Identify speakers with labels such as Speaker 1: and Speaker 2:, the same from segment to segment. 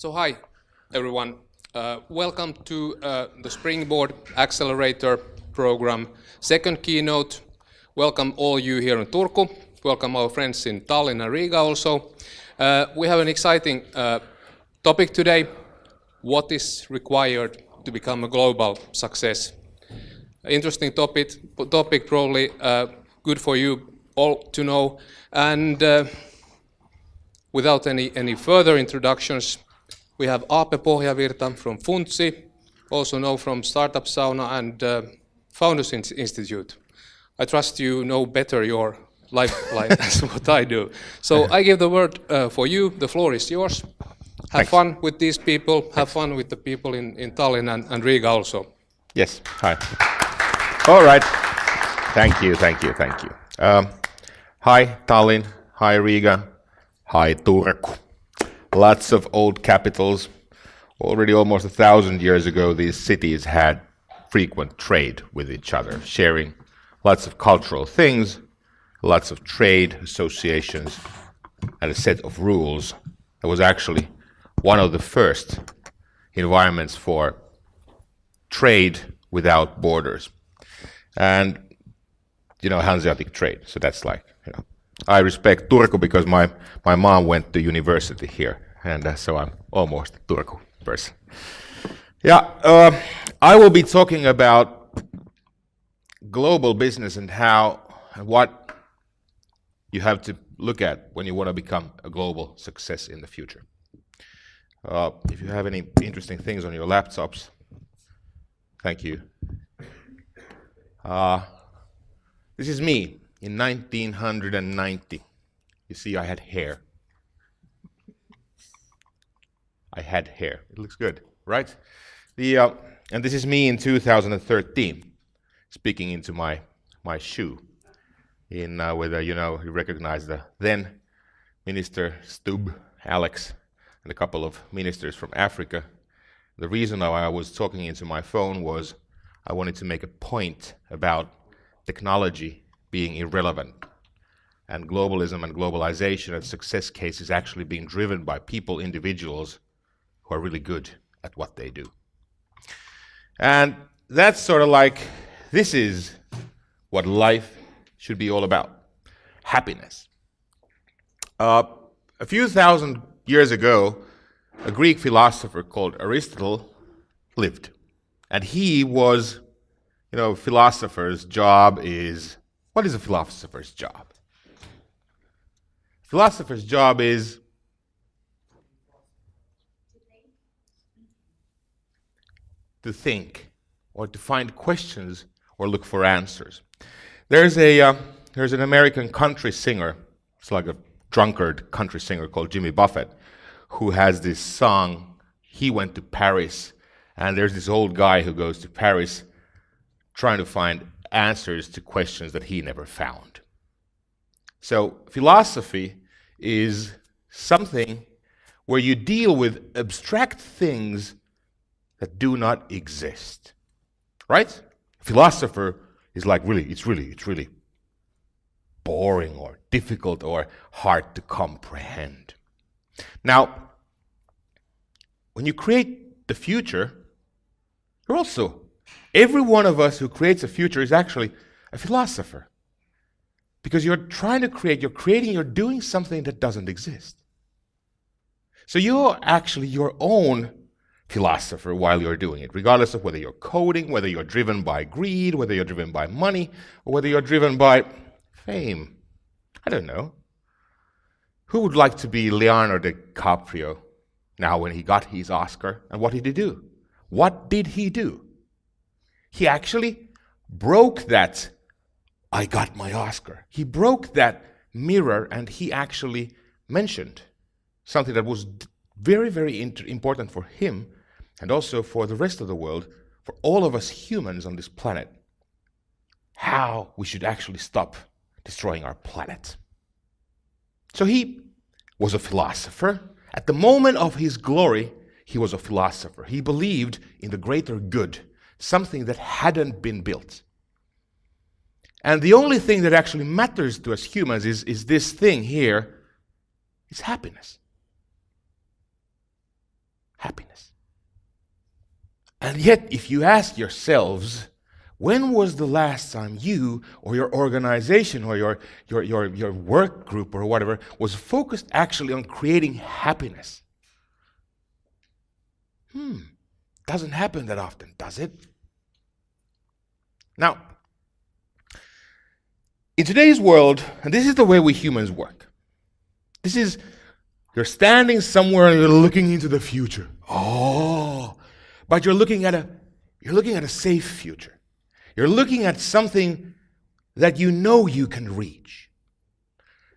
Speaker 1: So hi, everyone. Welcome to the Springboard Accelerator program. Second keynote. Welcome all you here in Turku. Welcome our friends in Tallinn and Riga also. We have an exciting topic today. What is required to become a global success? Interesting topic probably good for you all to know. And without any further introductions, we have Aape Pohjavirta from Funzi, also know from Startup Sauna and Founders Institute. I trust you know better your lifeline as what I do. So I give the word for you. The floor is yours. Have fun with these people. Have fun with the people in Tallinn and Riga also.
Speaker 2: Yes. Hi. All right. Thank you. Hi Tallinn. Hi Riga. Hi Turku. Lots of old capitals. Already almost 1,000 years ago, these cities had frequent trade with each other, sharing lots of cultural things, lots of trade associations, and a set of rules. It was actually one of the first environments for trade without borders. And, Hanseatic trade. So that's like, I respect Turku because my mom went to university here, and so I'm almost a Turku person. Yeah, I will be talking about global business and what you have to look at when you want to become a global success in the future. If you have any interesting things on your laptops, thank you. This is me in 1990. You see, I had hair. It looks good, right? And this is me in 2013, speaking into my shoe. In whether you recognize the then Minister Stubb, Alex, and a couple of ministers from Africa. The reason I was talking into my phone was I wanted to make a point about technology being irrelevant, and globalism and globalization and success cases actually being driven by people, individuals who are really good at what they do. And that's sort of like, this is what life should be all about. Happiness. A few thousand years ago, a Greek philosopher called Aristotle lived. And he was, philosopher's job is, what is a philosopher's job? Philosopher's job is to think, or to find questions, or look for answers. There's an American country singer, it's like a drunkard country singer called Jimmy Buffett, who has this song, He Went to Paris, and there's this old guy who goes to Paris trying to find answers to questions that he never found. So philosophy is something where you deal with abstract things that do not exist, right? Philosopher is like it's really boring or difficult or hard to comprehend. Now, when you create the future, every one of us who creates a future is actually a philosopher. Because you're doing something that doesn't exist. So you're actually your own philosopher while you're doing it, regardless of whether you're coding, whether you're driven by greed, whether you're driven by money, or whether you're driven by fame. I don't know. Who would like to be Leonardo DiCaprio now when he got his Oscar? And what did he do? What did he do? He actually broke that, I got my Oscar. He broke that mirror, and he actually mentioned something that was very, very important for him and also for the rest of the world, for all of us humans on this planet, how we should actually stop destroying our planet. So he was a philosopher. At the moment of his glory, he was a philosopher. He believed in the greater good, something that hadn't been built. And the only thing that actually matters to us humans is this thing here, is happiness. happiness. And yet, if you ask yourselves, when was the last time you or your organization or your work group or whatever was focused actually on creating happiness? Doesn't happen that often, does it? Now, in today's world, and this is the way we humans work. This is, you're standing somewhere and you're looking into the future. Oh, but you're looking at a safe future. You're looking at something that you know you can reach.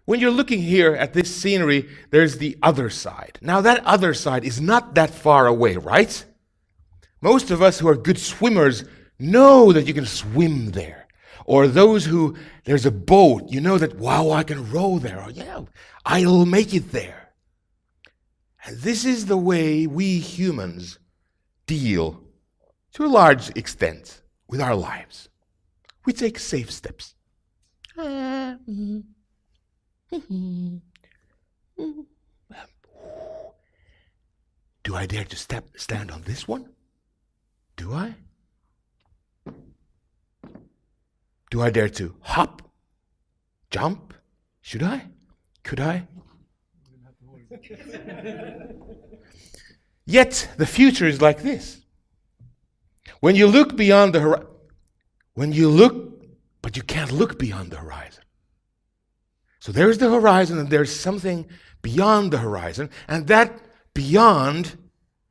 Speaker 2: When you're looking here at this scenery, there's the other side. Now that other side is not that far away, right? Most of us who are good swimmers know that you can swim there. Or those who, there's a boat, you know that, wow, I can row there. Or, yeah, I'll make it there. And this is the way we humans deal, to a large extent, with our lives. We take safe steps. Do I dare to stand on this one? Do I? Do I dare to hop? Jump? Should I? Could I? Yet the future is like this. When you look beyond the horizon, but you can't look beyond the horizon. So there's the horizon and there's something beyond the horizon, and that beyond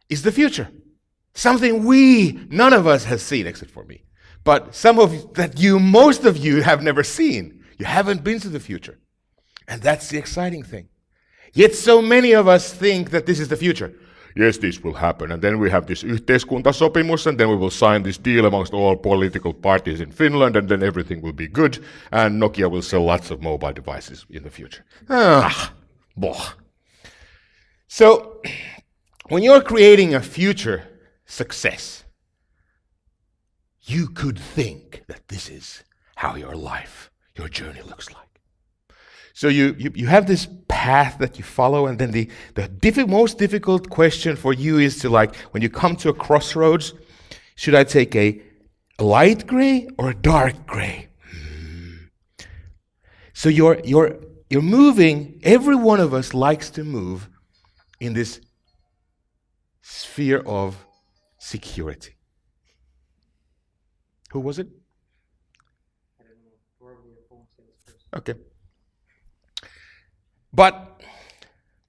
Speaker 2: is the future. Something none of us has seen except for me. But most of you have never seen. You haven't been to the future. And that's the exciting thing. Yet so many of us think that this is the future. Yes, this will happen. And then we have this yhteiskuntasopimus, and then we will sign this deal amongst all political parties in Finland, and then everything will be good, and Nokia will sell lots of mobile devices in the future. So, when you're creating a future success, you could think that this is how your life, your journey looks like. So you have this path that you follow, and then the most difficult question for you is to, like, when you come to a crossroads, should I take a light gray or a dark gray? So you're moving, every one of us likes to move in this sphere of security. Who was it?
Speaker 3: I don't know, probably a phone salesperson.
Speaker 2: Okay. But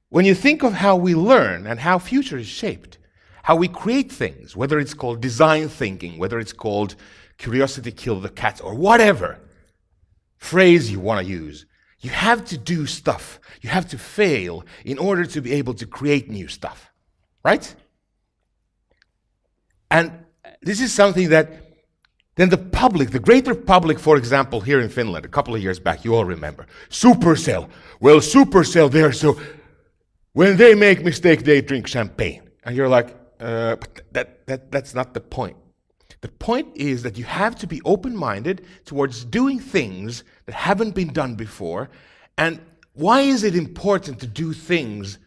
Speaker 2: when you think of how we learn and how future is shaped, how we create things, whether it's called design thinking, whether it's called curiosity killed the cat, or whatever phrase you want to use, you have to do stuff. You have to fail in order to be able to create new stuff. Right? And this is something that then the public, the greater public, for example, here in Finland, a couple of years back, you all remember, Supercell. Well, Supercell, when they make mistake, they drink champagne. And you're like, but that's not the point. The point is that you have to be open-minded towards doing things that haven't been done before. And why is it important to do things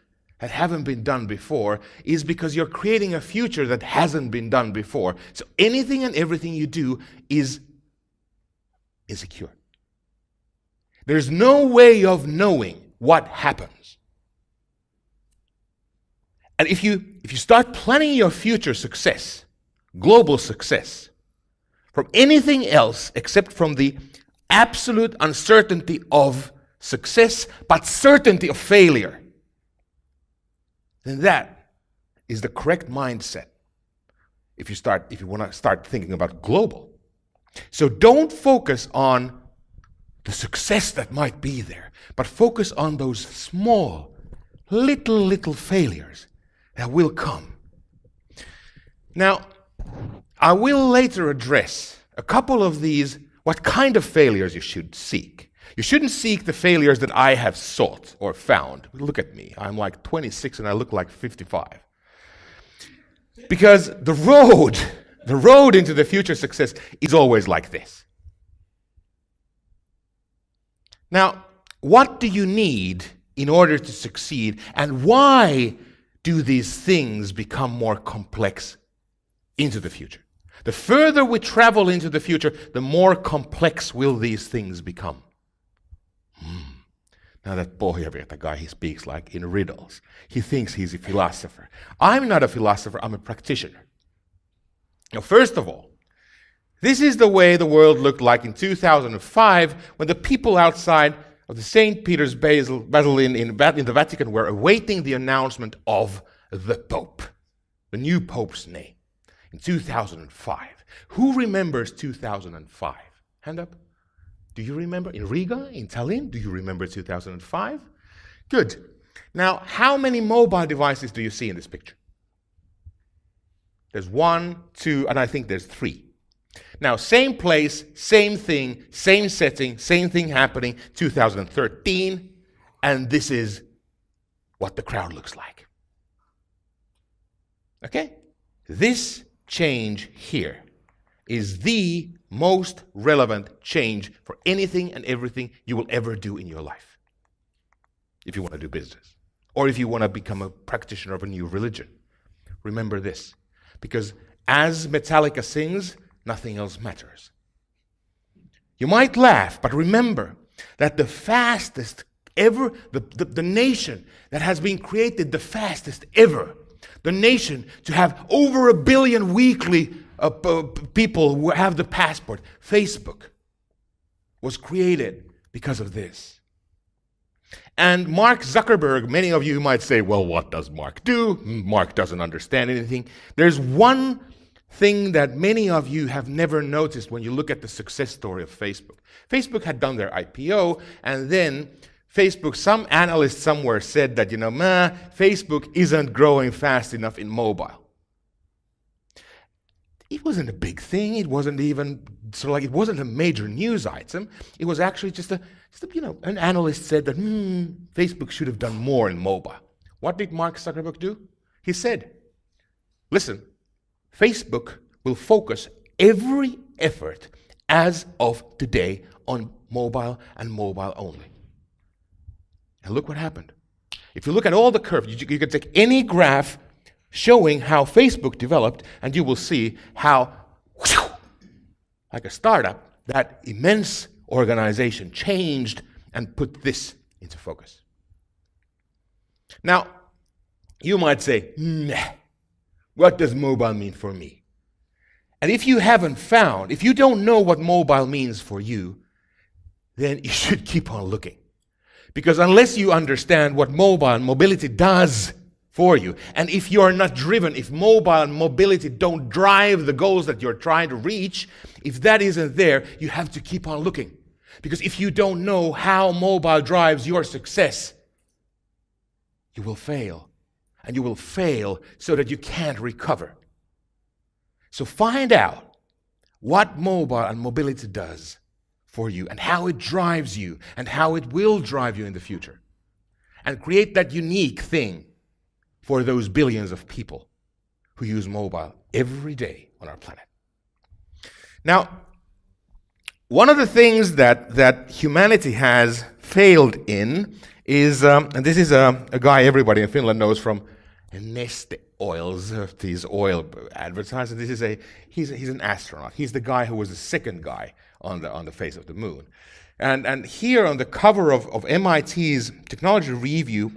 Speaker 2: that haven't been done before? Is because you're creating a future that hasn't been done before. So anything and everything you do is insecure. There's no way of knowing what happens. And if you start planning your future success, global success, from anything else except from the absolute uncertainty of success, but certainty of failure, then that is the correct mindset if you want to start thinking about global. So don't focus on the success that might be there, but focus on those small, little failures that will come. Now, I will later address a couple of these, what kind of failures you should seek. You shouldn't seek the failures that I have sought or found. Look at me. I'm like 26 and I look like 55. Because the road into the future success is always like this. Now, what do you need in order to succeed, and why do these things become more complex into the future. The further we travel into the future, the more complex will these things become. Now that Pohjavirta guy, he speaks like in riddles. He thinks he's a philosopher. I'm not a philosopher, I'm a practitioner. Now, first of all, this is the way the world looked like in 2005 when the people outside of the St. Peter's Basilica in the Vatican were awaiting the announcement of the Pope, the new Pope's name, in 2005. Who remembers 2005? Hand up. Do you remember? In Riga, in Tallinn, do you remember 2005? Good. Now, how many mobile devices do you see in this picture? There's 1, 2, and I think there's 3. Now, same place, same thing, same setting, same thing happening, 2013, and this is what the crowd looks like. Okay? This change here is the most relevant change for anything and everything you will ever do in your life. If you want to do business, or if you want to become a practitioner of a new religion. Remember this, because as Metallica sings, nothing else matters. You might laugh, but remember that the fastest ever, the nation that has been created the fastest ever, the nation to have over 1 billion weekly people who have the passport, Facebook, was created because of this. And Mark Zuckerberg, many of you might say, well, what does Mark do? Mark doesn't understand anything. There's one thing that many of you have never noticed when you look at the success story of Facebook. Facebook had done their IPO, and then Facebook, some analyst somewhere said that, Facebook isn't growing fast enough in mobile. It wasn't a big thing. It wasn't even it wasn't a major news item. It was actually just an analyst said that Facebook should have done more in mobile. What did Mark Zuckerberg do? He said, listen, Facebook will focus every effort as of today on mobile and mobile only. And look what happened. If you look at all the curves, you can take any graph showing how Facebook developed, and you will see how, like a startup, that immense organization changed and put this into focus. Now, you might say, what does mobile mean for me? And if you if you don't know what mobile means for you, then you should keep on looking. Because unless you understand what mobile and mobility does for you, and if you are not driven, if mobile and mobility don't drive the goals that you're trying to reach, if that isn't there, you have to keep on looking. Because if you don't know how mobile drives your success, you will fail. And you will fail so that you can't recover. So find out what mobile and mobility does for you and how it drives you and how it will drive you in the future. And create that unique thing for those billions of people who use mobile every day on our planet. Now, one of the things that humanity has failed in is, and this is a guy everybody in Finland knows from Neste Oils, these oil advertisers. He's an astronaut. He's the guy who was the second guy on the face of the moon. And here on the cover of MIT's Technology Review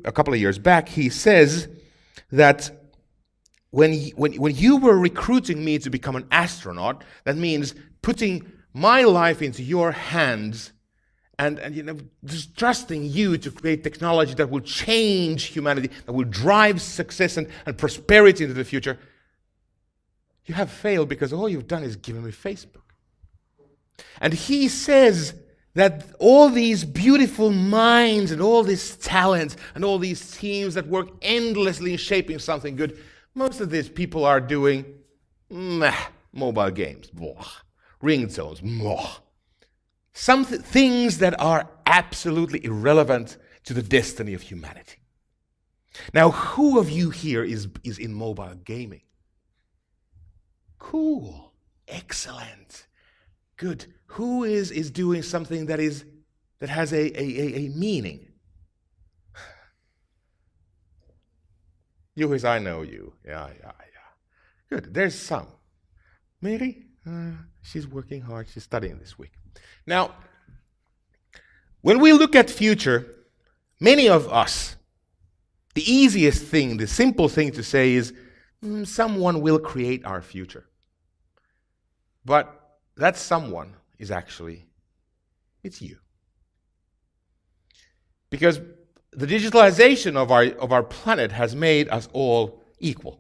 Speaker 2: a couple of years back, he says that when you were recruiting me to become an astronaut, that means putting my life into your hands and just trusting you to create technology that will change humanity, that will drive success and prosperity into the future. You have failed because all you've done is given me Facebook. And he says that all these beautiful minds and all this talent and all these teams that work endlessly in shaping something good, most of these people are doing mobile games, ringtones, some things that are absolutely irrelevant to the destiny of humanity. Now, who of you here is in mobile gaming? Cool. Excellent. Good. Who is doing something that has a meaning? You as I know you. Yeah. Good. There's some. Mary, she's working hard. She's studying this week. Now, when we look at future, many of us, the easiest thing, the simple thing to say is, someone will create our future. But that someone is actually, it's you. Because the digitalization of our planet has made us all equal.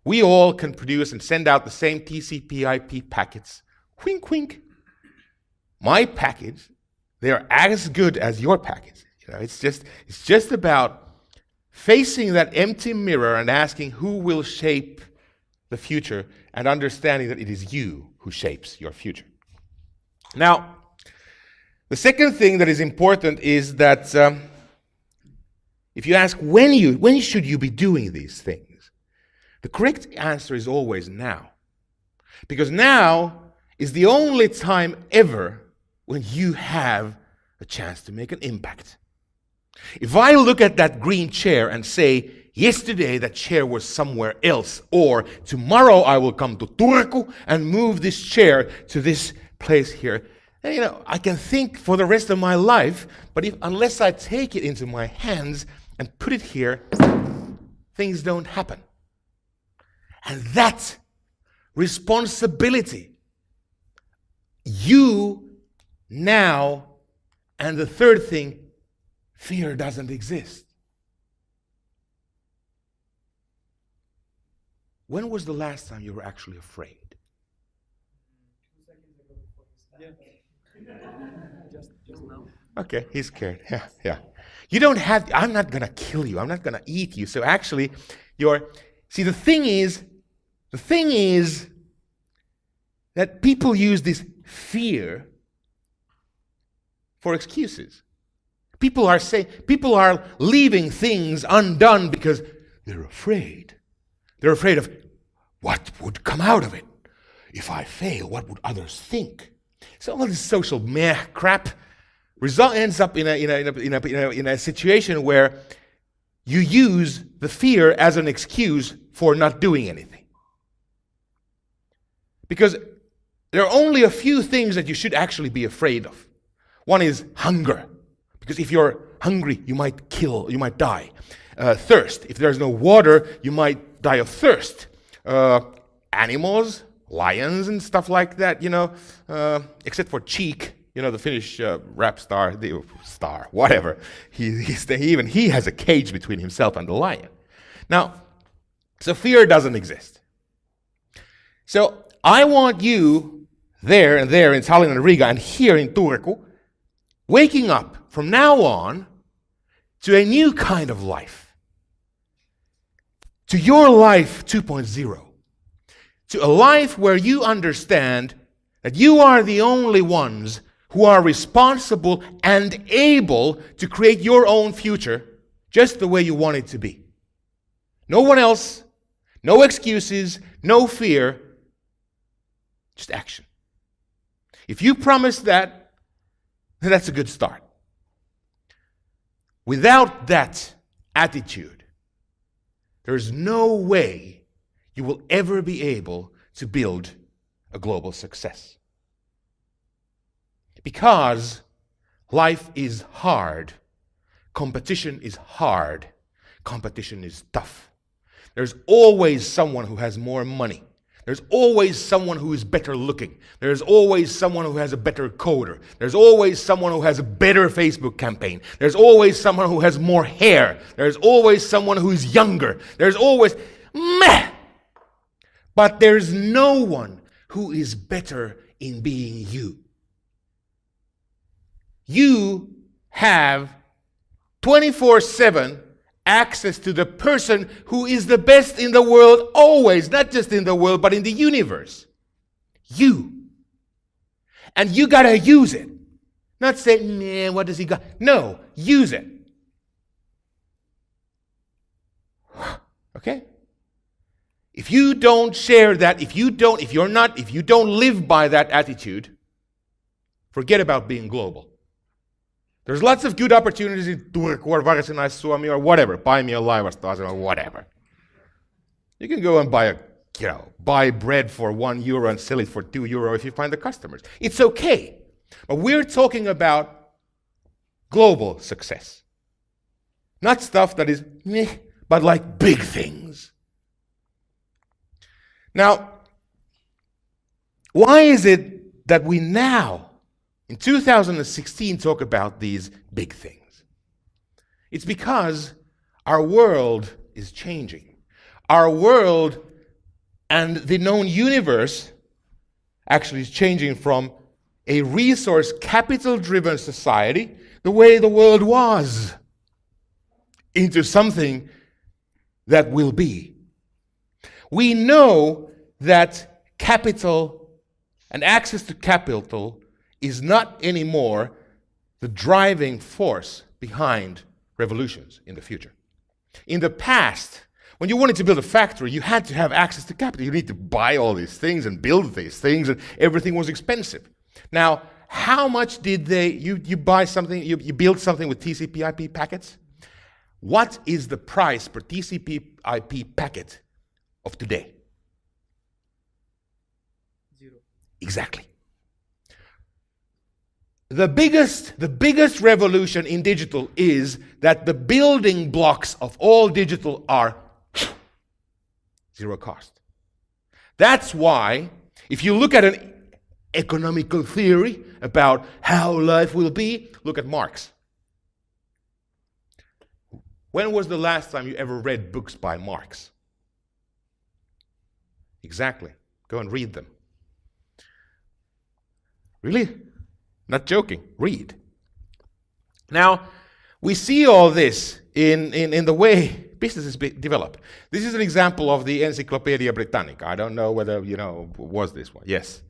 Speaker 2: We all can produce and send out the same TCP/IP packets. Wink, wink. My package, they are as good as your package. It's just about facing that empty mirror and asking who will shape the future and understanding that it is you who shapes your future. Now, the second thing that is important is that if you ask when should you be doing these things, the correct answer is always now. Because now is the only time ever when you have a chance to make an impact. If I look at that green chair and say, yesterday that chair was somewhere else, or tomorrow I will come to Turku and move this chair to this place here, then, I can think for the rest of my life, but unless I take it into my hands and put it here, things don't happen. And that responsibility, you now, and the third thing, fear doesn't exist. When was the last time you were actually afraid?
Speaker 3: 2 seconds ago before you started. Just now.
Speaker 2: Okay, he's scared. Yeah. You don't have, I'm not going to kill you. I'm not going to eat you. So actually, the thing is that people use this fear for excuses. People are leaving things undone because they're afraid. They're afraid of what would come out of it. If I fail, what would others think? So all this social crap ends up in a situation where you use the fear as an excuse for not doing anything. Because there are only a few things that you should actually be afraid of. One is hunger. Because if you're hungry, you might die. Thirst. If there's no water, you might die of thirst. Animals, lions and stuff like that, except for Cheek, the Finnish rap star, whatever. He has a cage between himself and the lion. Now, so fear doesn't exist. So I want you there in Tallinn and Riga and here in Turku, waking up from now on to a new kind of life. To your life 2.0. To a life where you understand that you are the only ones who are responsible and able to create your own future just the way you want it to be. No one else, no excuses, no fear, just action. If you promise that, then that's a good start. Without that attitude, there's no way you will ever be able to build a global success. Because life is hard. Competition is hard. Competition is tough. There's always someone who has more money. There's always someone who is better looking. There's always someone who has a better coder. There's always someone who has a better Facebook campaign. There's always someone who has more hair. There's always someone who is younger. There's always meh. But there's no one who is better in being you. You have 24/7 access to the person who is the best in the world always, not just in the world, but in the universe. You. And you gotta use it. Not say, man, what does he got? No, use it. Okay? If you don't share that, if you don't live by that attitude, forget about being global. There's lots of good opportunities in Turku or Varsinais-Suomi or whatever. Paimio Laivastaasen or whatever. You can go and buy bread for €1 and sell it for €2 if you find the customers. It's okay. But we're talking about global success. Not stuff that is meh, but like big things. Now, why is it that we now, in 2016, talk about these big things? It's because our world is changing. Our world and the known universe actually is changing from a resource capital-driven society, the way the world was, into something that will be. We know that capital and access to capital is not anymore the driving force behind revolutions in the future. In the past, when you wanted to build a factory, you had to have access to capital. You need to buy all these things and build these things, and everything was expensive. Now, how much did you buy something, you build something with TCP/IP packets? What is the price per TCP/IP packet of today?
Speaker 3: 0.
Speaker 2: Exactly. The biggest revolution in digital is that the building blocks of all digital are zero cost. That's why, if you look at an economical theory about how life will be, look at Marx. When was the last time you ever read books by Marx? Exactly. Go and read them. Really? Not joking. Read. Now, we see all this in the way businesses develop. This is an example of the Encyclopedia Britannica. I don't know whether, was this one. Yes.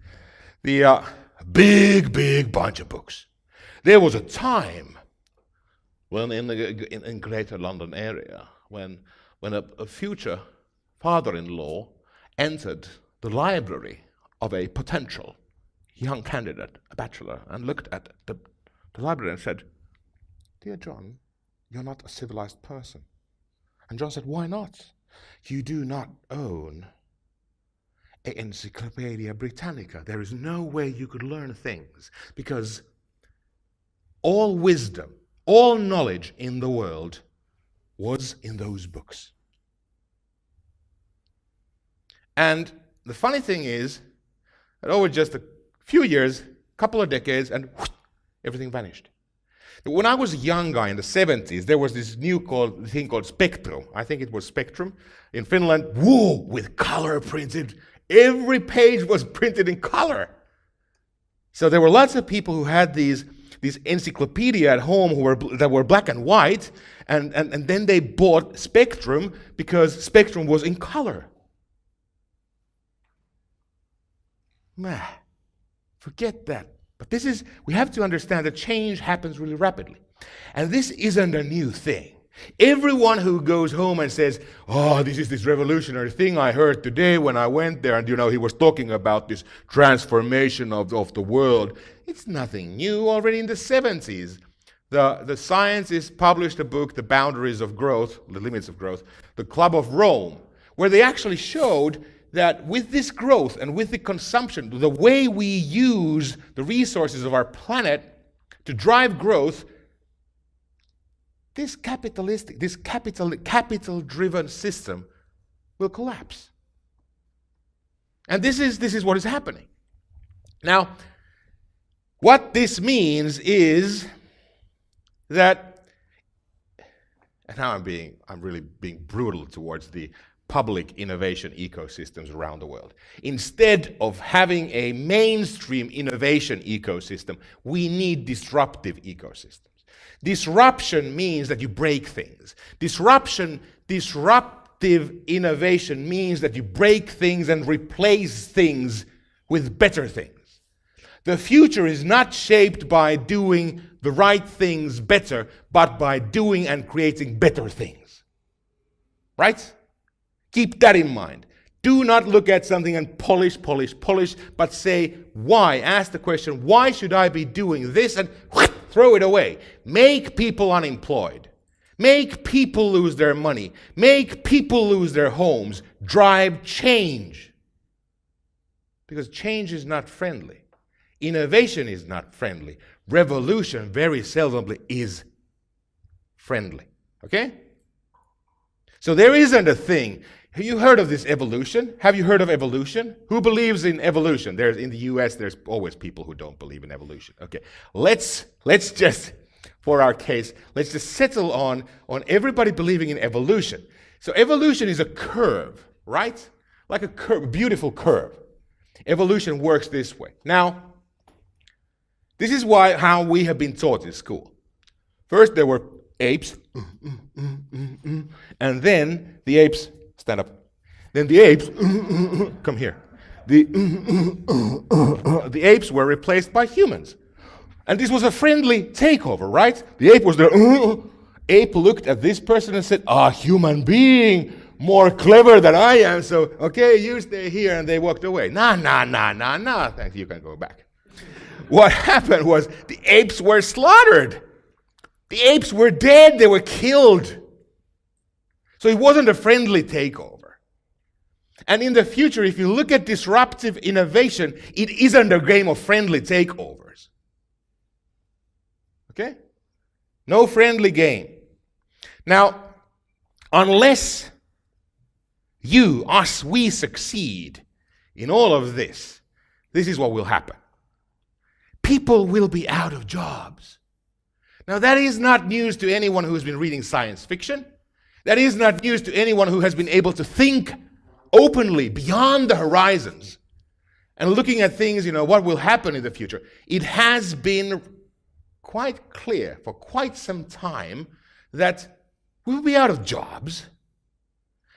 Speaker 2: The big bunch of books. There was a time when in Greater London area, when a future father-in-law entered the library of a potential young candidate, a bachelor, and looked at the library and said, "Dear John, you're not a civilized person." And John said, "Why not? You do not own an Encyclopedia Britannica. There is no way you could learn things, because all wisdom, all knowledge in the world was in those books." And the funny thing is that over just a few years, couple of decades, and whoosh, everything vanished. When I was a young guy in the 70s, there was this new thing called Spectrum. I think it was Spectrum in Finland. Whoa, with color printed. Every page was printed in color. So there were lots of people who had these encyclopedia at home that were black and white, and then they bought Spectrum because Spectrum was in color. Forget that. But we have to understand that change happens really rapidly. And this isn't a new thing. Everyone who goes home and says, "Oh, this is this revolutionary thing I heard today when I went there, and he was talking about this transformation of the world." It's nothing new. Already in the 70s, the scientists published a book, The Boundaries of Growth, The Limits of Growth, the Club of Rome, where they actually showed that with this growth and with the consumption, the way we use the resources of our planet to drive growth, this capital-driven system will collapse. And this is what is happening. Now, what this means is that, and now I'm really being brutal towards the public innovation ecosystems around the world. Instead of having a mainstream innovation ecosystem, we need disruptive ecosystems. Disruption means that you break things. Disruptive innovation means that you break things and replace things with better things. The future is not shaped by doing the right things better, but by doing and creating better things. Right? Keep that in mind. Do not look at something and polish, but say, why? Ask the question, why should I be doing this? And throw it away. Make people unemployed. Make people lose their money. Make people lose their homes. Drive change. Because change is not friendly. Innovation is not friendly. Revolution very seldomly is friendly. Okay? So there isn't a thing. Have you heard of this evolution? Have you heard of evolution? Who believes in evolution? In the US, there's always people who don't believe in evolution. Okay, let's just, for our case, let's just settle on everybody believing in evolution. So evolution is a curve, right? Like a curve, beautiful curve. Evolution works this way. Now, this is how we have been taught in school. First, there were apes, and then the apes. Stand up. Then the apes, come here. The apes were replaced by humans. And this was a friendly takeover, right? The ape was there. Ape looked at this person and said, human being, more clever than I am, so, okay, you stay here. And they walked away. Nah, thank you, you can go back. What happened was the apes were slaughtered. The apes were dead, they were killed. So it wasn't a friendly takeover. And in the future, if you look at disruptive innovation, it isn't a game of friendly takeovers. Okay? No friendly game. Now, unless we succeed in all of this, this is what will happen. People will be out of jobs. Now, that is not news to anyone who has been reading science fiction. That is not news to anyone who has been able to think openly beyond the horizons and looking at things, what will happen in the future. It has been quite clear for quite some time that we'll be out of jobs.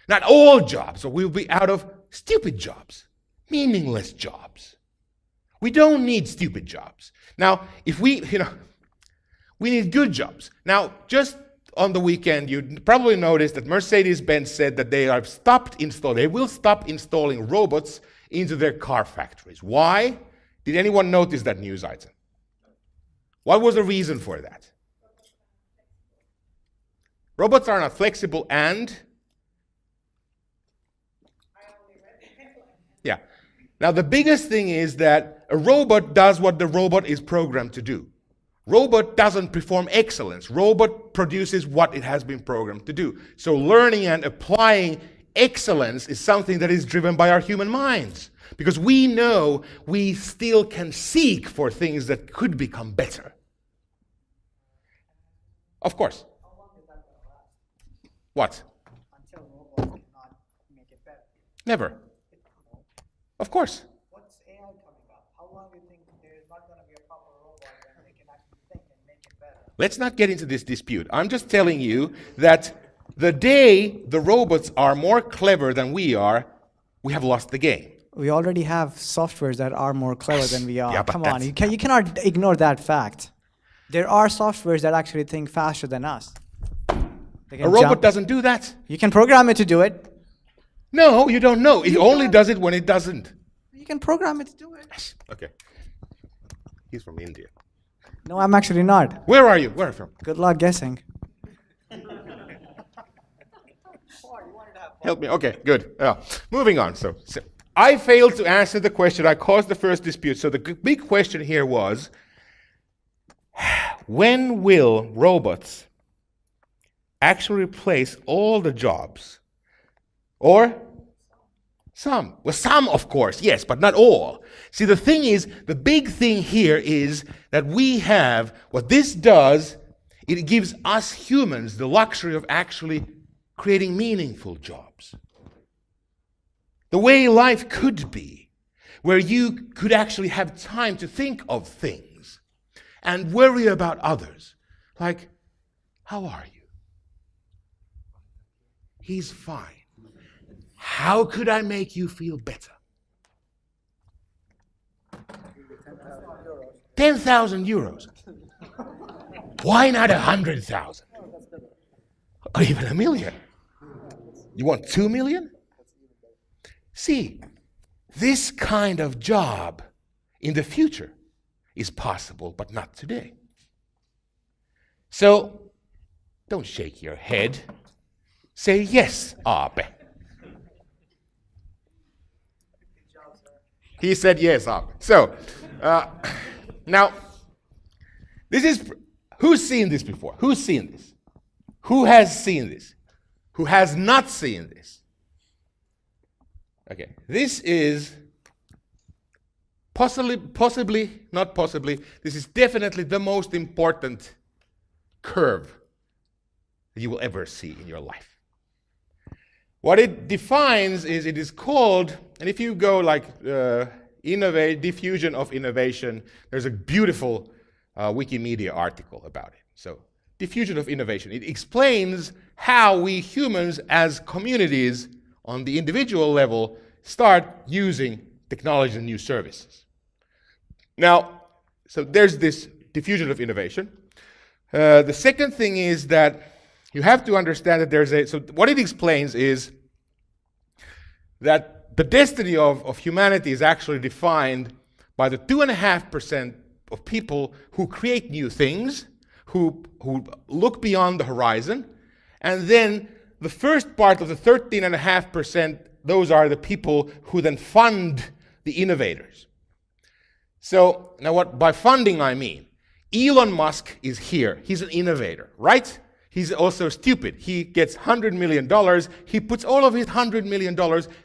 Speaker 2: Not all jobs, but we'll be out of stupid jobs, meaningless jobs. We don't need stupid jobs. Now, if we need good jobs. Now, just on the weekend, you probably noticed that Mercedes-Benz said that they will stop installing robots into their car factories. Why? Did anyone notice that news item? What was the reason for that? Robots are not flexible and? Yeah. Now, the biggest thing is that a robot does what the robot is programmed to do. Robot doesn't perform excellence. Robot produces what it has been programmed to do. So learning and applying excellence is something that is driven by our human minds. Because we know we still can seek for things that could become better. Of course.
Speaker 3: How long is that going to last?
Speaker 2: What?
Speaker 3: Until robots cannot make it better.
Speaker 2: Never. Of course.
Speaker 3: What's AI coming up? How long do you think there's not going to be a proper robot and they can actually think and make it better?
Speaker 2: Let's not get into this dispute. I'm just telling you that the day the robots are more clever than we are, we have lost the game.
Speaker 4: We already have softwares that are more clever than we are.
Speaker 2: Yeah, but
Speaker 4: Come on, you cannot ignore that fact. There are softwares that actually think faster than us. They can
Speaker 2: A robot
Speaker 4: jump.
Speaker 2: doesn't do that.
Speaker 4: You can program it to do it.
Speaker 2: No, you don't know. It only does it when it doesn't.
Speaker 4: You can program it to do it.
Speaker 2: Okay. He's from India.
Speaker 4: No, I'm actually not.
Speaker 2: Where are you? Where are you from?
Speaker 4: Good luck guessing.
Speaker 2: Help me. Okay, good. Moving on. So I failed to answer the question. I caused the first dispute. So the big question here was, when will robots actually replace all the jobs? Or some? Well, some, of course, yes, but not all. See, the thing is, the big thing here is that we have, what this does, it gives us humans the luxury of actually creating meaningful jobs. The way life could be, where you could actually have time to think of things and worry about others. Like, how are you? He's fine. How could I make you feel better? 10,000 euros. Why not 100,000? Or even 1 million? You want 2 million? See, this kind of job in the future is possible, but not today. So, don't shake your head. Say yes, Aape. He said yes, Aape. So, now, this is, who's seen this before? Who's seen this? Who has seen this? Who has not seen this? Okay, this is possibly, not possibly, this is definitely the most important curve that you will ever see in your life. What it defines is, it is called, and if you go like diffusion of innovation, there's a beautiful Wikimedia article about it. So, diffusion of innovation. It explains how we humans as communities on the individual level start using technology and new services. Now, so there's this diffusion of innovation. The second thing is that you have to understand that so what it explains is that the destiny of humanity is actually defined by the 2.5% of people who create new things, who look beyond the horizon, and then the first part of the 13.5%, those are the people who then fund the innovators. So, now what by funding I mean? Elon Musk is here. He's an innovator, right? He's also stupid. He gets $100 million. He puts all of his $100 million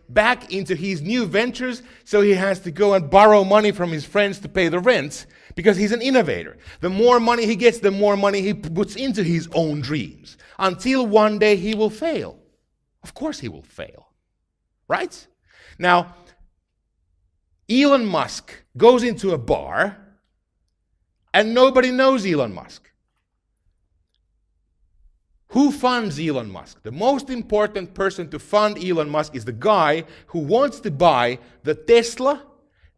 Speaker 2: back into his new ventures, so he has to go and borrow money from his friends to pay the rent, because he's an innovator. The more money he gets, the more money he puts into his own dreams, until one day he will fail. Of course he will fail, right? Now, Elon Musk goes into a bar, and nobody knows Elon Musk. Who funds Elon Musk? The most important person to fund Elon Musk is the guy who wants to buy the Tesla,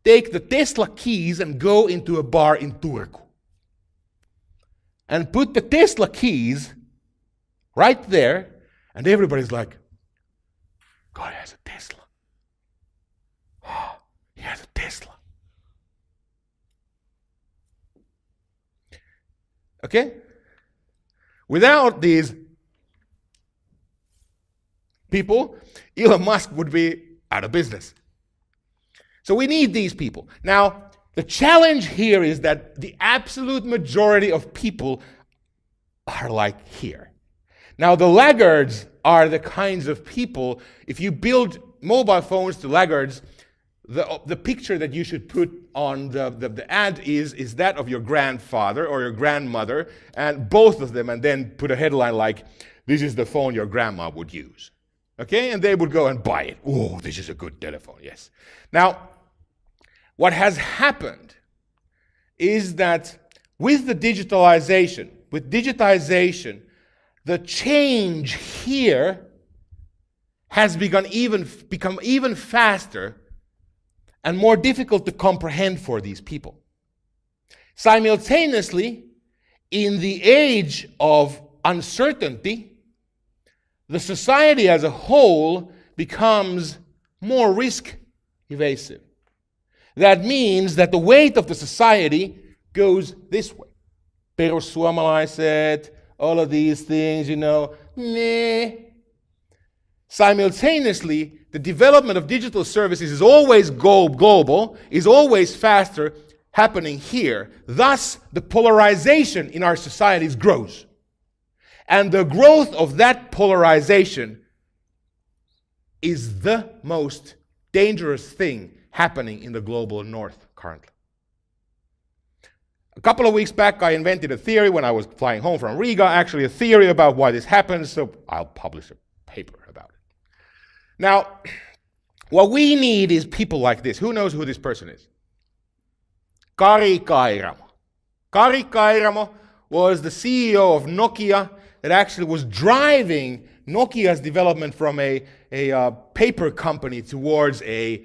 Speaker 2: take the Tesla keys and go into a bar in Turku. And put the Tesla keys right there, and everybody's like, God has a Tesla. Oh, he has a Tesla. Okay? Without these people, Elon Musk would be out of business. So we need these people. Now, the challenge here is that the absolute majority of people are like here. Now, the laggards are the kinds of people, if you build mobile phones to laggards, the picture that you should put on the ad is that of your grandfather or your grandmother, and both of them, and then put a headline like, this is the phone your grandma would use. Okay? And they would go and buy it. Oh, this is a good telephone, yes. Now, what has happened is that with digitization, the change here has become even faster and more difficult to comprehend for these people. Simultaneously, in the age of uncertainty, the society as a whole becomes more risk evasive. That means that the weight of the society goes this way. Perussuomalaiset, all of these things, meh. Simultaneously, the development of digital services is always global, is always faster, happening here. Thus, the polarization in our societies grows. And the growth of that polarization is the most dangerous thing happening in the global north currently. A couple of weeks back, I invented a theory when I was flying home from Riga, actually a theory about why this happens, so I'll publish a paper about it. Now, what we need is people like this. Who knows who this person is? Kari Kairamo. Kari Kairamo was the CEO of Nokia that actually was driving Nokia's development from a paper company towards a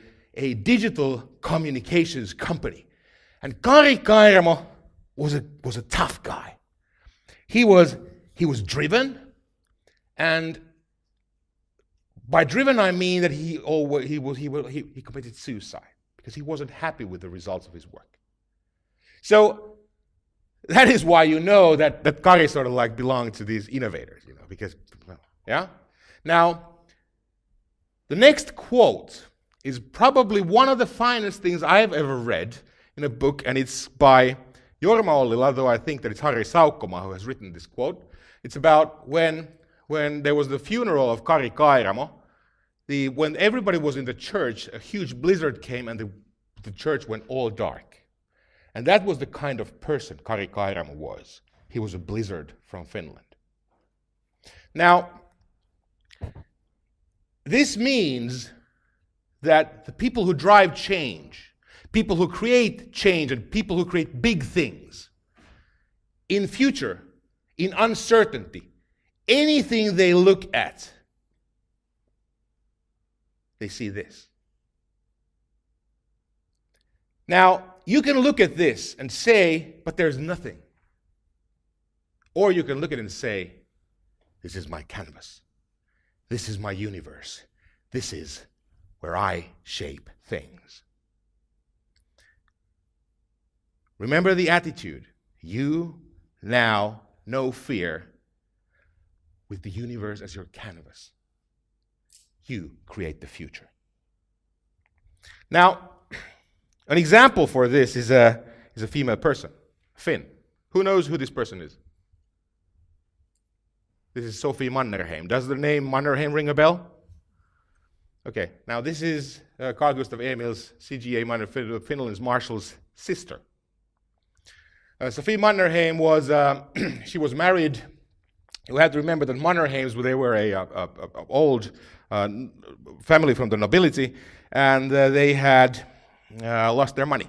Speaker 2: digital communications company. And Kari Kairamo was a tough guy. He was driven, and By driven, I mean that he committed suicide because he wasn't happy with the results of his work. So that is why you know that Kari sort of like belonged to these innovators, because, well, yeah? Now, the next quote is probably one of the finest things I've ever read in a book, and it's by Jorma Ollila, though I think that it's Harri Saukkoma who has written this quote. It's about when there was the funeral of Kari Kairamo, when everybody was in the church, a huge blizzard came and the church went all dark. And that was the kind of person Kari Kairamo was. He was a blizzard from Finland. Now, this means that the people who drive change, people who create change, and people who create big things, in future, in uncertainty, anything they look at, they see this. Now, you can look at this and say, but there's nothing. Or you can look at it and say, this is my canvas. This is my universe. This is where I shape things. Remember the attitude. You now, no fear, with the universe as your canvas. You create the future. Now, an example for this is a female person, Finn. Who knows who this person is? This is Sophie Mannerheim. Does the name Mannerheim ring a bell? Okay, now this is Carl Gustav Emil's CGA Mannerheim, Finland's marshal's sister. Sophie Mannerheim was, she was married. You have to remember that Mannerheims, they were a old family from the nobility, and they had lost their money.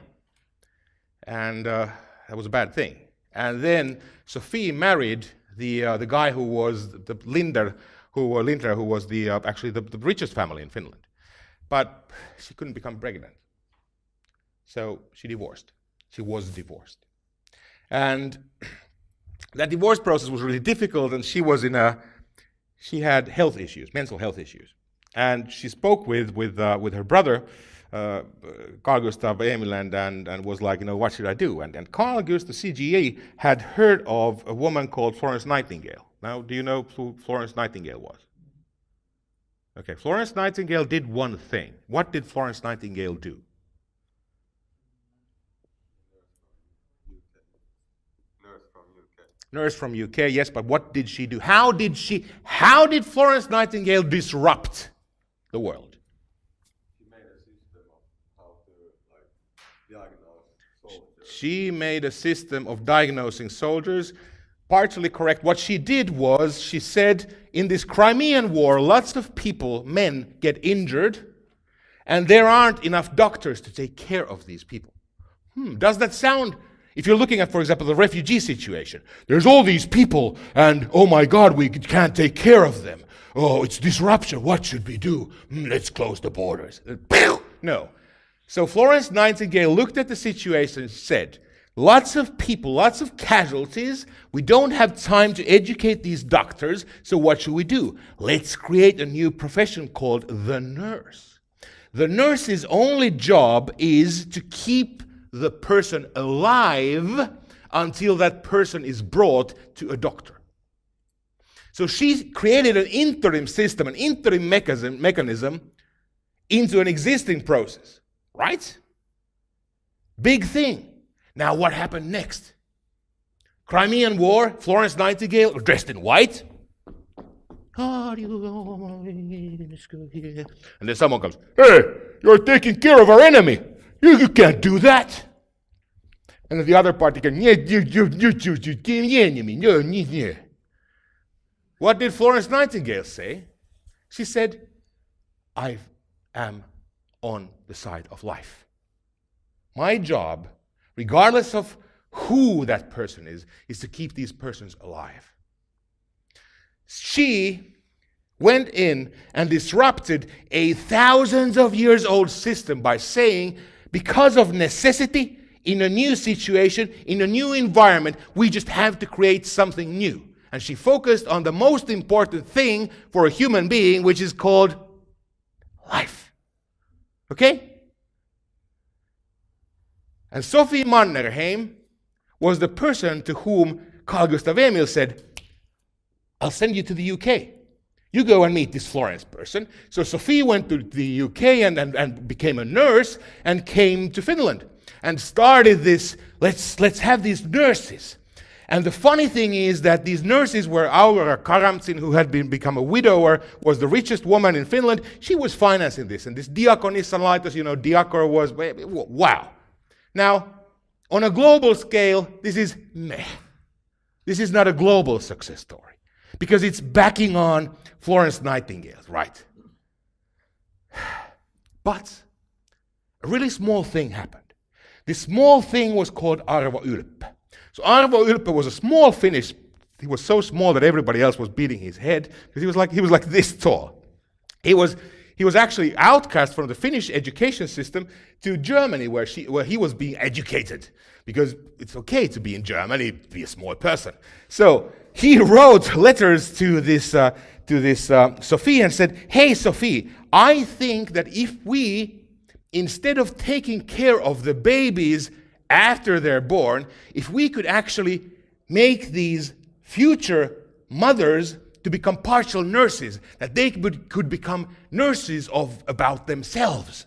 Speaker 2: And that was a bad thing. And then Sophie married the guy who was the Lindner, who was the actually the richest family in Finland. But she couldn't become pregnant. So she divorced. She was divorced. And that divorce process was really difficult, and she had health issues, mental health issues. And she spoke with her brother, Carl Gustav Emil, and was like, what should I do? And Carl Gustav CGA had heard of a woman called Florence Nightingale. Now, do you know who Florence Nightingale was? Okay, Florence Nightingale did one thing. What did Florence Nightingale do? Nurse from UK, yes, but what did she do? How did Florence Nightingale disrupt the world? She made a system of diagnosing soldiers. Partially correct. What she did was, she said, in this Crimean War, lots of people, men, get injured, and there aren't enough doctors to take care of these people. Does that sound... If you're looking at, for example, the refugee situation, there's all these people, and oh my God, we can't take care of them. Oh, it's disruption. What should we do? Let's close the borders. No. So Florence Nightingale looked at the situation and said, lots of people, lots of casualties. We don't have time to educate these doctors, so what should we do? Let's create a new profession called the nurse. The nurse's only job is to keep the person alive until that person is brought to a doctor. So she created an interim system, an interim mechanism into an existing process, right? Big thing. Now what happened next? Crimean War, Florence Nightingale, dressed in white. And then someone comes, hey, you're taking care of our enemy. You can't do that. And then the other party can, what did Florence Nightingale say? She said, I am on the side of life. My job, regardless of who that person is to keep these persons alive. She went in and disrupted a thousands of years old system by saying, because of necessity, in a new situation, in a new environment, we just have to create something new. And she focused on the most important thing for a human being, which is called life. Okay? And Sophie Mannerheim was the person to whom Carl Gustav Emil said, I'll send you to the UK. You go and meet this Florence person. So Sophie went to the UK and became a nurse and came to Finland and started this, let's have these nurses. And the funny thing is that these nurses were Aurora Karamzin, who had become a widower, was the richest woman in Finland. She was financing this. And this Diakonissalaitos, Diakor was, wow. Now, on a global scale, this is meh. This is not a global success story. Because it's backing on Florence Nightingale, right? But a really small thing happened. This small thing was called Arvo Ylppö. So Arvo Ylppö was a small Finnish. He was so small that everybody else was beating his head because he was like this tall. He was actually outcast from the Finnish education system to Germany, where he was being educated, because it's okay to be in Germany, be a small person. So he wrote letters to this Sophie and said, "Hey Sophie, I think that if we, instead of taking care of the babies after they're born, if we could actually make these future mothers to become partial nurses, that they could become nurses about themselves.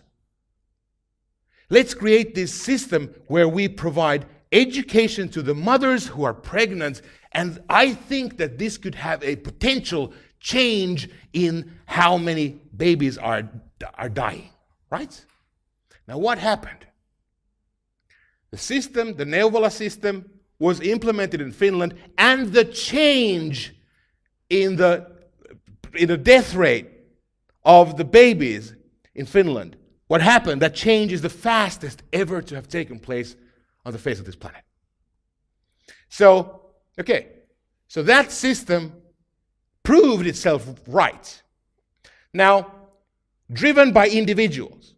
Speaker 2: Let's create this system where we provide education to the mothers who are pregnant, and I think that this could have a potential change in how many babies are dying." Right? Now what happened? The system, the Neuvola system, was implemented in Finland, and the change in the death rate of the babies in Finland, what happened? That change is the fastest ever to have taken place on the face of this planet. So that system proved itself right. Now, driven by individuals.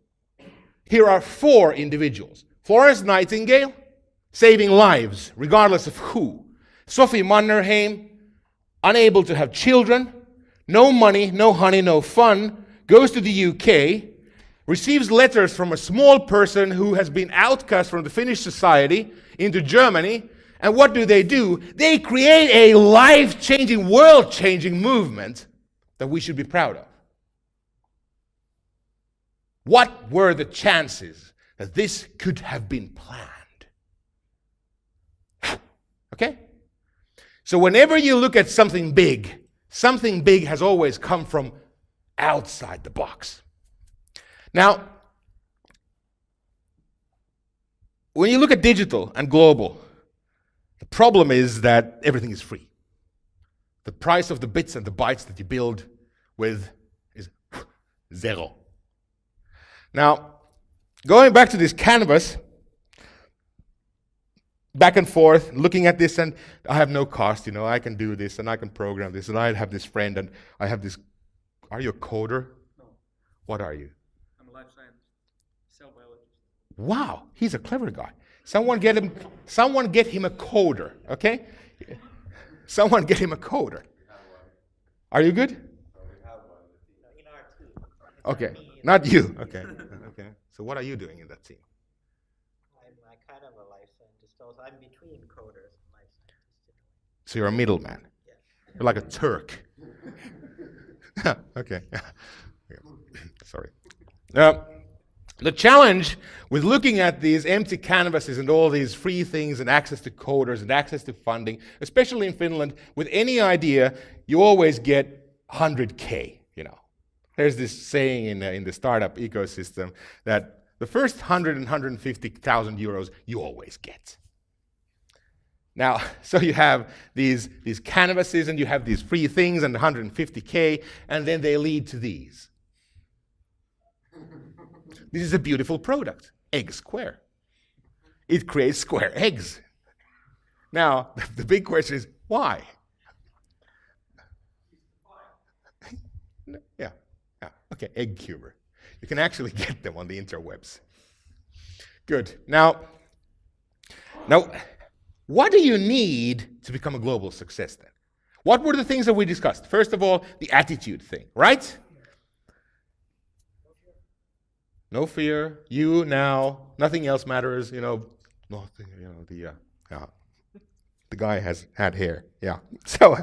Speaker 2: Here are 4 individuals. Florence Nightingale, saving lives, regardless of who. Sophie Mannerheim, unable to have children, no money, no honey, no fun, goes to the UK, receives letters from a small person who has been outcast from the Finnish society into Germany, and what do? They create a life-changing, world-changing movement that we should be proud of. What were the chances that this could have been planned? Okay? So whenever you look at something big has always come from outside the box. Now, when you look at digital and global, the problem is that everything is free. The price of the bits and the bytes that you build with is zero. Now, going back to this canvas, back and forth, looking at this, and I have no cost, I can do this, and I can program this, and I have this friend, and I have this. Are you a coder?
Speaker 5: No.
Speaker 2: What are you?
Speaker 5: I'm a life scientist, cell biologist.
Speaker 2: Wow, he's a clever guy. Someone get him a coder, okay? Someone get him a coder. Are you good?
Speaker 3: In our team.
Speaker 2: Okay, not you. Okay. So what are you doing in that team?
Speaker 3: I'm kind of a life scientist also. I'm between coders and life scientists.
Speaker 2: So you're a middleman.
Speaker 3: Yes.
Speaker 2: You're like a Turk. Okay. Sorry. The challenge with looking at these empty canvases and all these free things and access to coders and access to funding, especially in Finland, with any idea, you always get 100K, There's this saying in the startup ecosystem that the first 100 and 150,000 euros you always get. Now, so you have these canvases and you have these free things and 150K, and then they lead to these. This is a beautiful product, egg square. It creates square eggs. Now, the big question is, why? Yeah. Okay, egg cuber. You can actually get them on the interwebs. Good. Now, what do you need to become a global success then? What were the things that we discussed? First of all, the attitude thing, right? No fear. You now. Nothing else matters. Nothing. The guy has had hair. Yeah. So,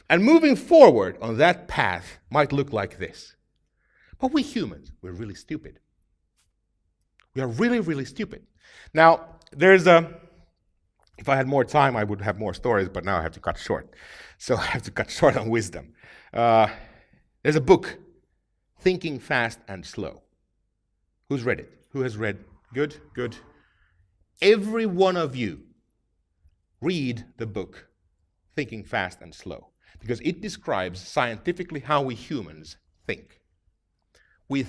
Speaker 2: and moving forward on that path might look like this. But we humans, we're really stupid. We are really, really stupid. Now, if I had more time, I would have more stories, but now I have to cut short. So I have to cut short on wisdom. There's a book, Thinking Fast and Slow. Who's read it? Who has read? Good, good. Every one of you, read the book, Thinking Fast and Slow, because it describes scientifically how we humans think. We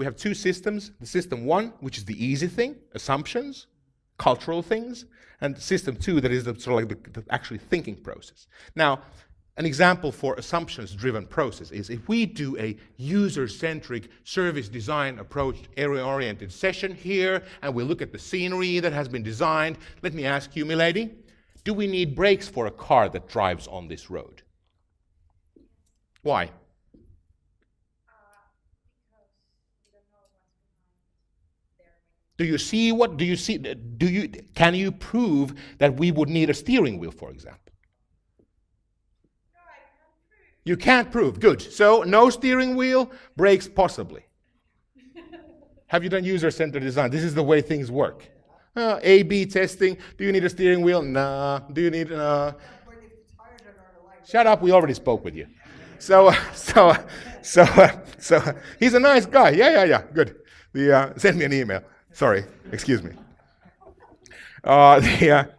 Speaker 2: have two systems. The system one, which is the easy thing, assumptions, cultural things, and system two, that is the actually thinking process. Now, an example for assumptions-driven process is if we do a user-centric service design approach area-oriented session here, and we look at the scenery that has been designed, let me ask you, milady, do we need brakes for a car that drives on this road? Why? Can you prove that we would need a steering wheel, for example? You can't prove. Good. So no steering wheel, brakes possibly. Have you done user-centered design? This is the way things work. A/B testing. Do you need a steering wheel? Nah. Do you need? Shut up. We already spoke with you. So he's a nice guy. Yeah. Good. Send me an email. Sorry. Excuse me.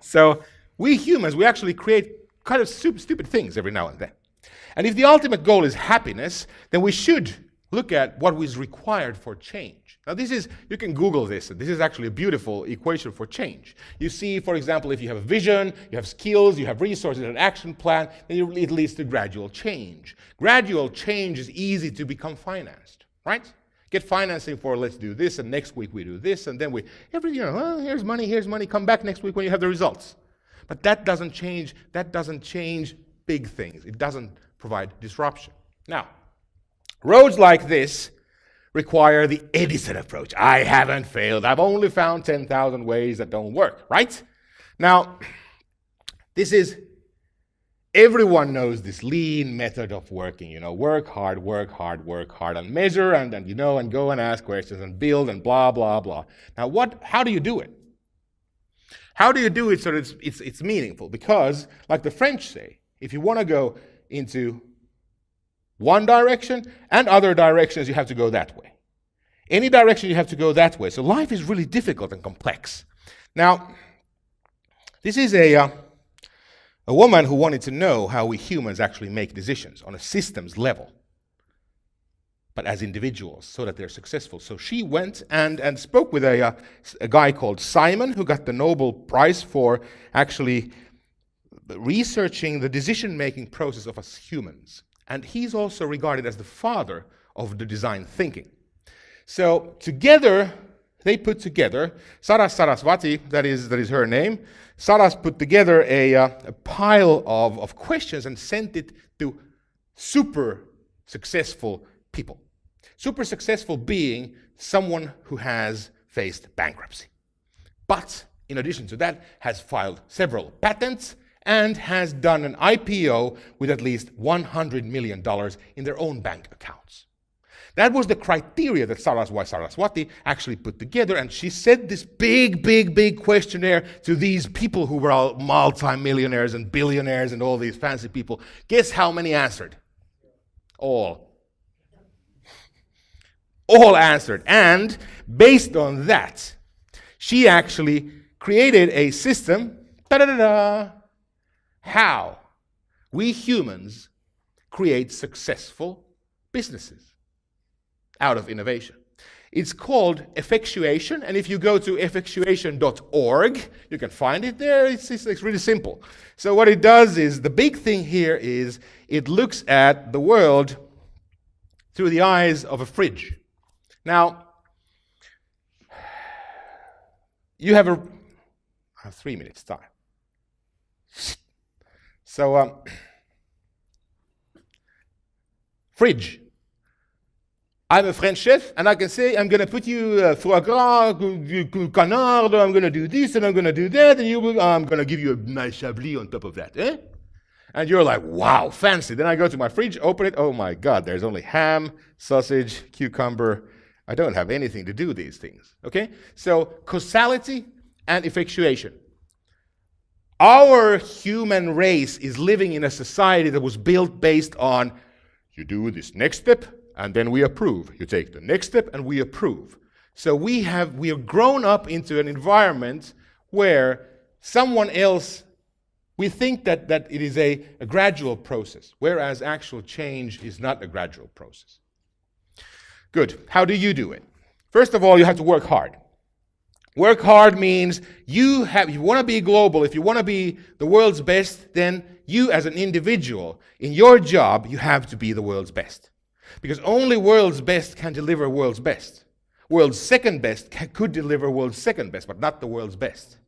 Speaker 2: So we humans, we actually create kind of stupid things every now and then. And if the ultimate goal is happiness, then we should look at what is required for change. Now you can Google this, and this is actually a beautiful equation for change. You see, for example, if you have a vision, you have skills, you have resources, an action plan, then it leads to gradual change. Gradual change is easy to become financed, right? Get financing for let's do this, and next week we do this, and then here's money, come back next week when you have the results. But that doesn't change big things. It doesn't provide disruption. Now, roads like this require the Edison approach. I haven't failed. I've only found 10,000 ways that don't work, right? Now, everyone knows this lean method of working, work hard, and measure, and go and ask questions, and build, and blah, blah, blah. Now, how do you do it? How do you do it so that it's meaningful? Because, like the French say, if you want to go into one direction and other directions, you have to go that way. Any direction, you have to go that way. So life is really difficult and complex. Now, this is a woman who wanted to know how we humans actually make decisions on a systems level, but as individuals, so that they're successful. So she went and spoke with a guy called Simon, who got the Nobel Prize for actually researching the decision-making process of us humans. And he's also regarded as the father of the design thinking. So together, they put together, Saraswati, that is her name, Saras put together a pile of questions and sent it to super successful people. Super successful being someone who has faced bankruptcy. But in addition to that, has filed several patents and has done an IPO with at least $100 million in their own bank accounts. That was the criteria that Saraswati actually put together, and she sent this big questionnaire to these people who were all multi-millionaires and billionaires and all these fancy people. Guess how many answered? All. All answered. And based on that, she actually created a system, how we humans create successful businesses out of innovation. It's called effectuation, and if you go to effectuation.org, you can find it there. It's really simple. So what it does is, the big thing here is, it looks at the world through the eyes of a fridge. Now, I have 3 minutes time. So, fridge. I'm a French chef, and I can say, I'm going to put you foie gras, canard, I'm going to do this, and I'm going to do that, and I'm going to give you a nice chablis on top of that. Eh? And you're like, wow, fancy. Then I go to my fridge, open it, oh my God, there's only ham, sausage, cucumber. I don't have anything to do these things, okay? So causality and effectuation. Our human race is living in a society that was built based on, you do this next step, and then we approve. You take the next step, and we approve. So we have grown up into an environment where someone else, we think that it is a gradual process, whereas actual change is not a gradual process. Good. How do you do it? First of all, you have to work hard. Work hard means you want to be global, if you want to be the world's best, then you as an individual, in your job, you have to be the world's best. Because only world's best can deliver world's best. World's second best could deliver world's second best, but not the world's best.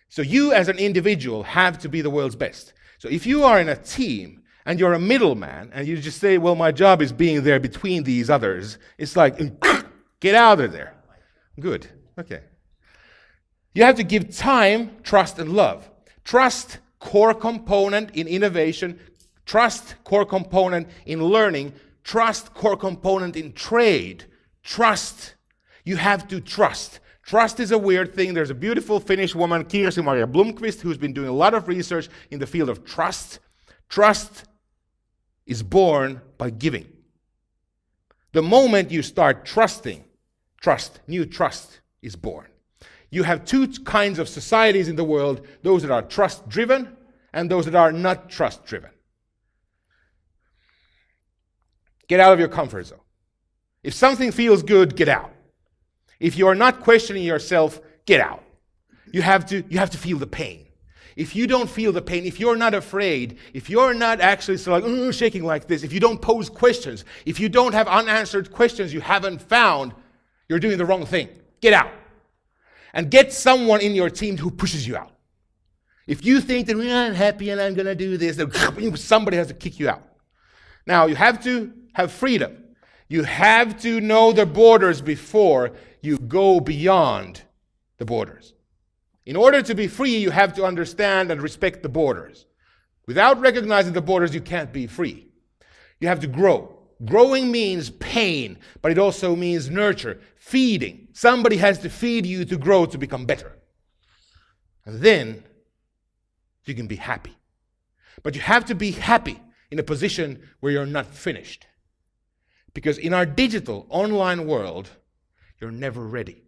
Speaker 2: So you as an individual have to be the world's best. So if you are in a team and you're a middleman and you just say, well, my job is being there between these others, it's like, get out of there. Good. Okay. You have to give time, trust, and love. Trust, core component in innovation. Trust, core component in learning. Trust, core component in trade. Trust. You have to trust. Trust is a weird thing. There's a beautiful Finnish woman, Kirsi-Maria Blomqvist, who's been doing a lot of research in the field of trust. Trust is born by giving. The moment you start trusting, new trust is born. You have two kinds of societies in the world, those that are trust-driven and those that are not trust-driven. Get out of your comfort zone. If something feels good, get out. If you are not questioning yourself, get out. You have to feel the pain. If you don't feel the pain, if you're not afraid, if you're not actually sort of like, shaking like this, if you don't pose questions, if you don't have unanswered questions you haven't found, you're doing the wrong thing. Get out. And get someone in your team who pushes you out. If you think that I'm happy and I'm going to do this, then somebody has to kick you out. Now, you have to have freedom. You have to know the borders before you go beyond the borders. In order to be free, you have to understand and respect the borders. Without recognizing the borders, you can't be free. You have to grow. Growing means pain, but it also means nurture, feeding. Somebody has to feed you to grow, to become better. And then you can be happy. But you have to be happy in a position where you're not finished. Because in our digital, online world, you're never ready.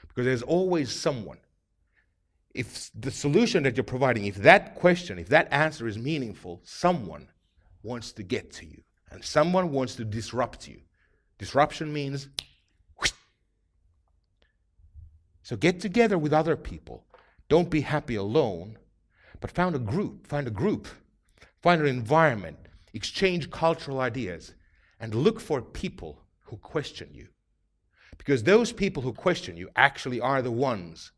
Speaker 2: Because there's always someone. If the solution that you're providing, if that question, if that answer is meaningful, someone wants to get to you. And someone wants to disrupt you. Disruption means, so get together with other people. Don't be happy alone, but find a group, find an environment, exchange cultural ideas, and look for people who question you. Because those people who question you actually are the ones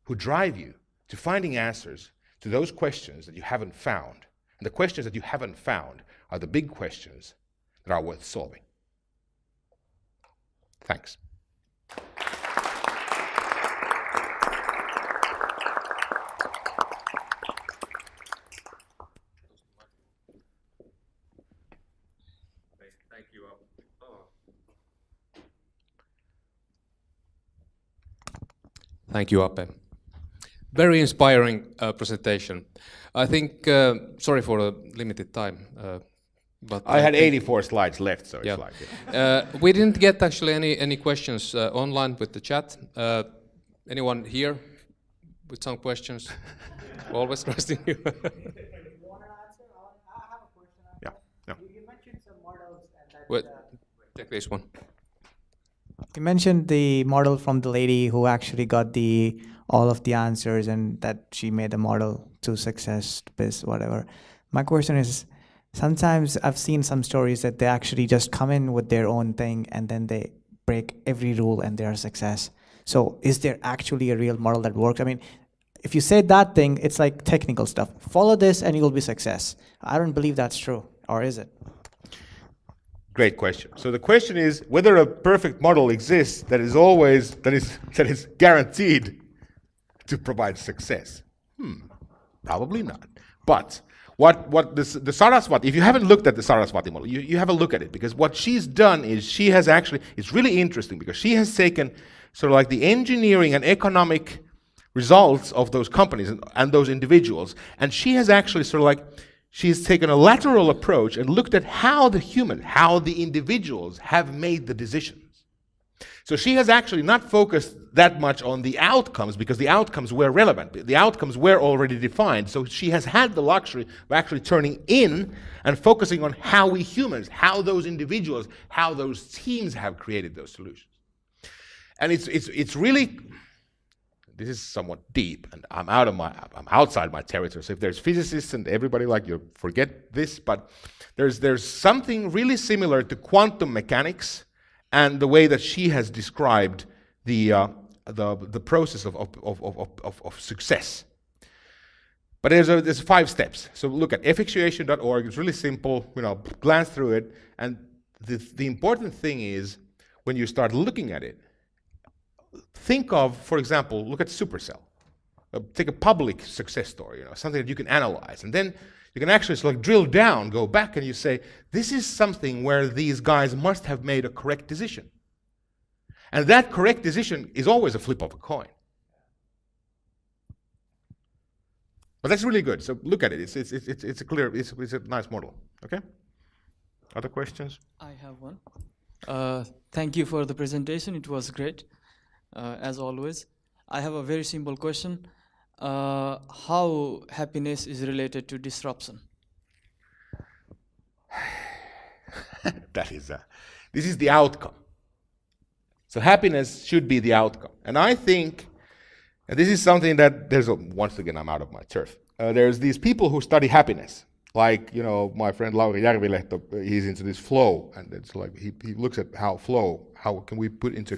Speaker 2: who drive you to finding answers to those questions that you haven't found. And the questions that you haven't found are the big questions that are worth solving. Thanks.
Speaker 1: Thank you. Thank you, Aape. Very inspiring presentation. I think, sorry for the limited time, but
Speaker 2: I had 84 slides left, so
Speaker 1: yeah.
Speaker 2: it's like... Yeah.
Speaker 1: We didn't get actually any questions online with the chat. Anyone here with some questions? Always trusting you.
Speaker 3: You want to answer? I have a question.
Speaker 2: Yeah. No.
Speaker 3: You mentioned some models and that.
Speaker 1: Wait, take this one.
Speaker 4: You mentioned the model from the lady who actually got all of the answers and that she made the model to success, biz, whatever. My question is, sometimes I've seen some stories that they actually just come in with their own thing and then they break every rule and they are a success. So is there actually a real model that works? I mean, if you say that thing, it's like technical stuff. Follow this and you'll be success. I don't believe that's true, or is it?
Speaker 2: Great question. So the question is whether a perfect model exists that is guaranteed to provide success. Probably not. But what the Saraswati, if you haven't looked at the Saraswati model, you have a look at it, because what she's done is she has actually, it's really interesting because she has taken sort of like the engineering and economic results of those companies and those individuals, and she has actually sort of like, she's taken a lateral approach and looked at how the individuals have made the decisions. So she has actually not focused that much on the outcomes, because the outcomes were relevant. The outcomes were already defined. So she has had the luxury of actually turning in and focusing on how we humans, how those individuals, how those teams have created those solutions. And it's really, this is somewhat deep, and I'm outside my territory. So if there's physicists and everybody like you, forget this. But there's something really similar to quantum mechanics and the way that she has described the process of success. But there's 5 steps. So look at fxuation.org. It's really simple. Glance through it. And the important thing is, when you start looking at it, think of, for example, look at Supercell. Take a public success story, something that you can analyze, and then you can actually sort of drill down, go back, and you say, this is something where these guys must have made a correct decision. And that correct decision is always a flip of a coin. But that's really good. So look at it. It's a clear, it's a nice model. Okay? Other questions?
Speaker 5: I have one. Thank you for the presentation. It was great, as always. I have a very simple question. How happiness is related to disruption?
Speaker 2: This is the outcome. So happiness should be the outcome. And I think, and this is something that once again, I'm out of my turf. There's these people who study happiness. Like, my friend Lauri Järvilehto, he's into this flow. And it's like, he looks at how can we put into a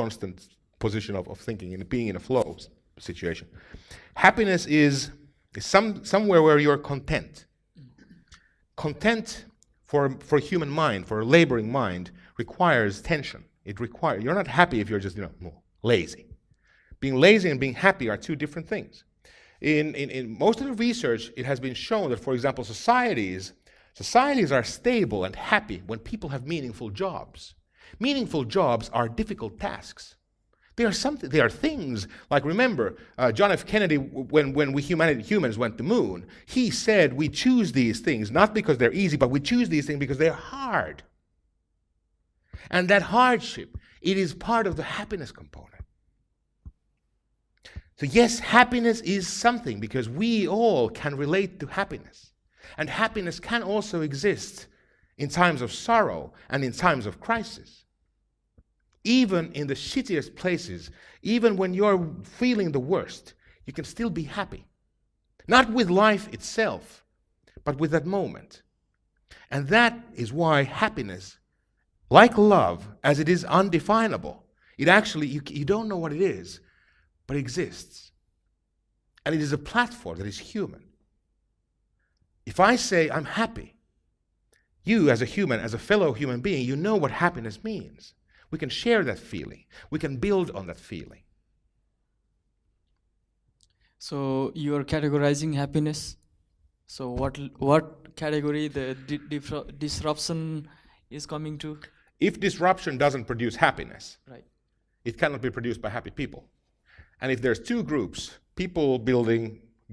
Speaker 2: constant position of thinking and being in a flow situation. Happiness is somewhere where you're content. Content for a human mind, for a laboring mind, requires tension. You're not happy if you're just lazy. Being lazy and being happy are 2 different things. In most of the research, it has been shown that, for example, societies are stable and happy when people have meaningful jobs. Meaningful jobs are difficult tasks. They are things like, remember, John F. Kennedy, when humans went to the moon, he said we choose these things not because they're easy, but we choose these things because they're hard. And that hardship, it is part of the happiness component. So yes, happiness is something, because we all can relate to happiness. And happiness can also exist in times of sorrow and in times of crisis. Even in the shittiest places, even when you're feeling the worst, you can still be happy. Not with life itself, but with that moment. And that is why happiness, like love, as it is undefinable, it actually, you don't know what it is, but it exists. And it is a platform that is human. If I say I'm happy, you as a human, as a fellow human being, you know what happiness means. We can share that feeling. We can build on that feeling.
Speaker 5: So you are categorizing happiness. So what category the disruption is coming to?
Speaker 2: If disruption doesn't produce happiness,
Speaker 5: Right.
Speaker 2: it cannot be produced by happy people. And if there's 2 groups,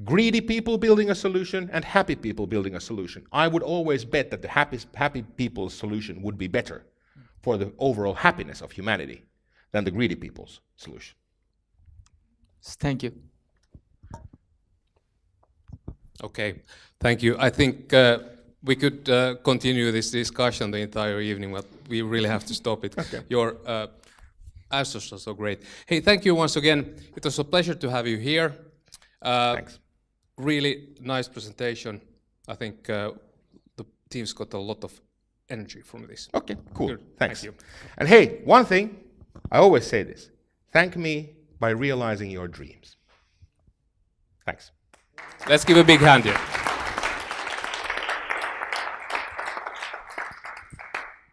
Speaker 2: greedy people building a solution and happy people building a solution, I would always bet that the happy people's solution would be better for the overall happiness of humanity than the greedy people's solution.
Speaker 5: Thank you.
Speaker 1: Okay, thank you. I think we could continue this discussion the entire evening, but we really have to stop it.
Speaker 2: Okay.
Speaker 1: Your answers are so great. Hey, thank you once again. It was a pleasure to have you here.
Speaker 2: Thanks.
Speaker 1: Really nice presentation. I think the team's got a lot of energy from this.
Speaker 2: Okay, cool.
Speaker 1: Good.
Speaker 2: Thanks.
Speaker 1: Thank you.
Speaker 2: And hey, one thing, I always say this. Thank me by realizing your dreams. Thanks.
Speaker 1: Let's give a big hand here.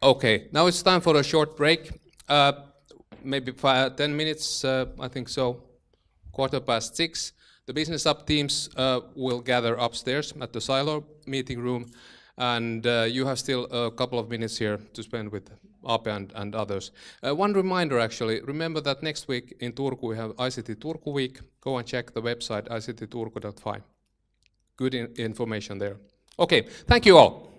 Speaker 1: Okay, now it's time for a short break. Maybe 10 minutes, I think so, 6:15. The Business Up teams will gather upstairs at the silo meeting room, and you have still a couple of minutes here to spend with Aape and others. One reminder actually, remember that next week in Turku we have ICT Turku Week. Go and check the website ictturku.fi. Good information there. Okay, thank you all.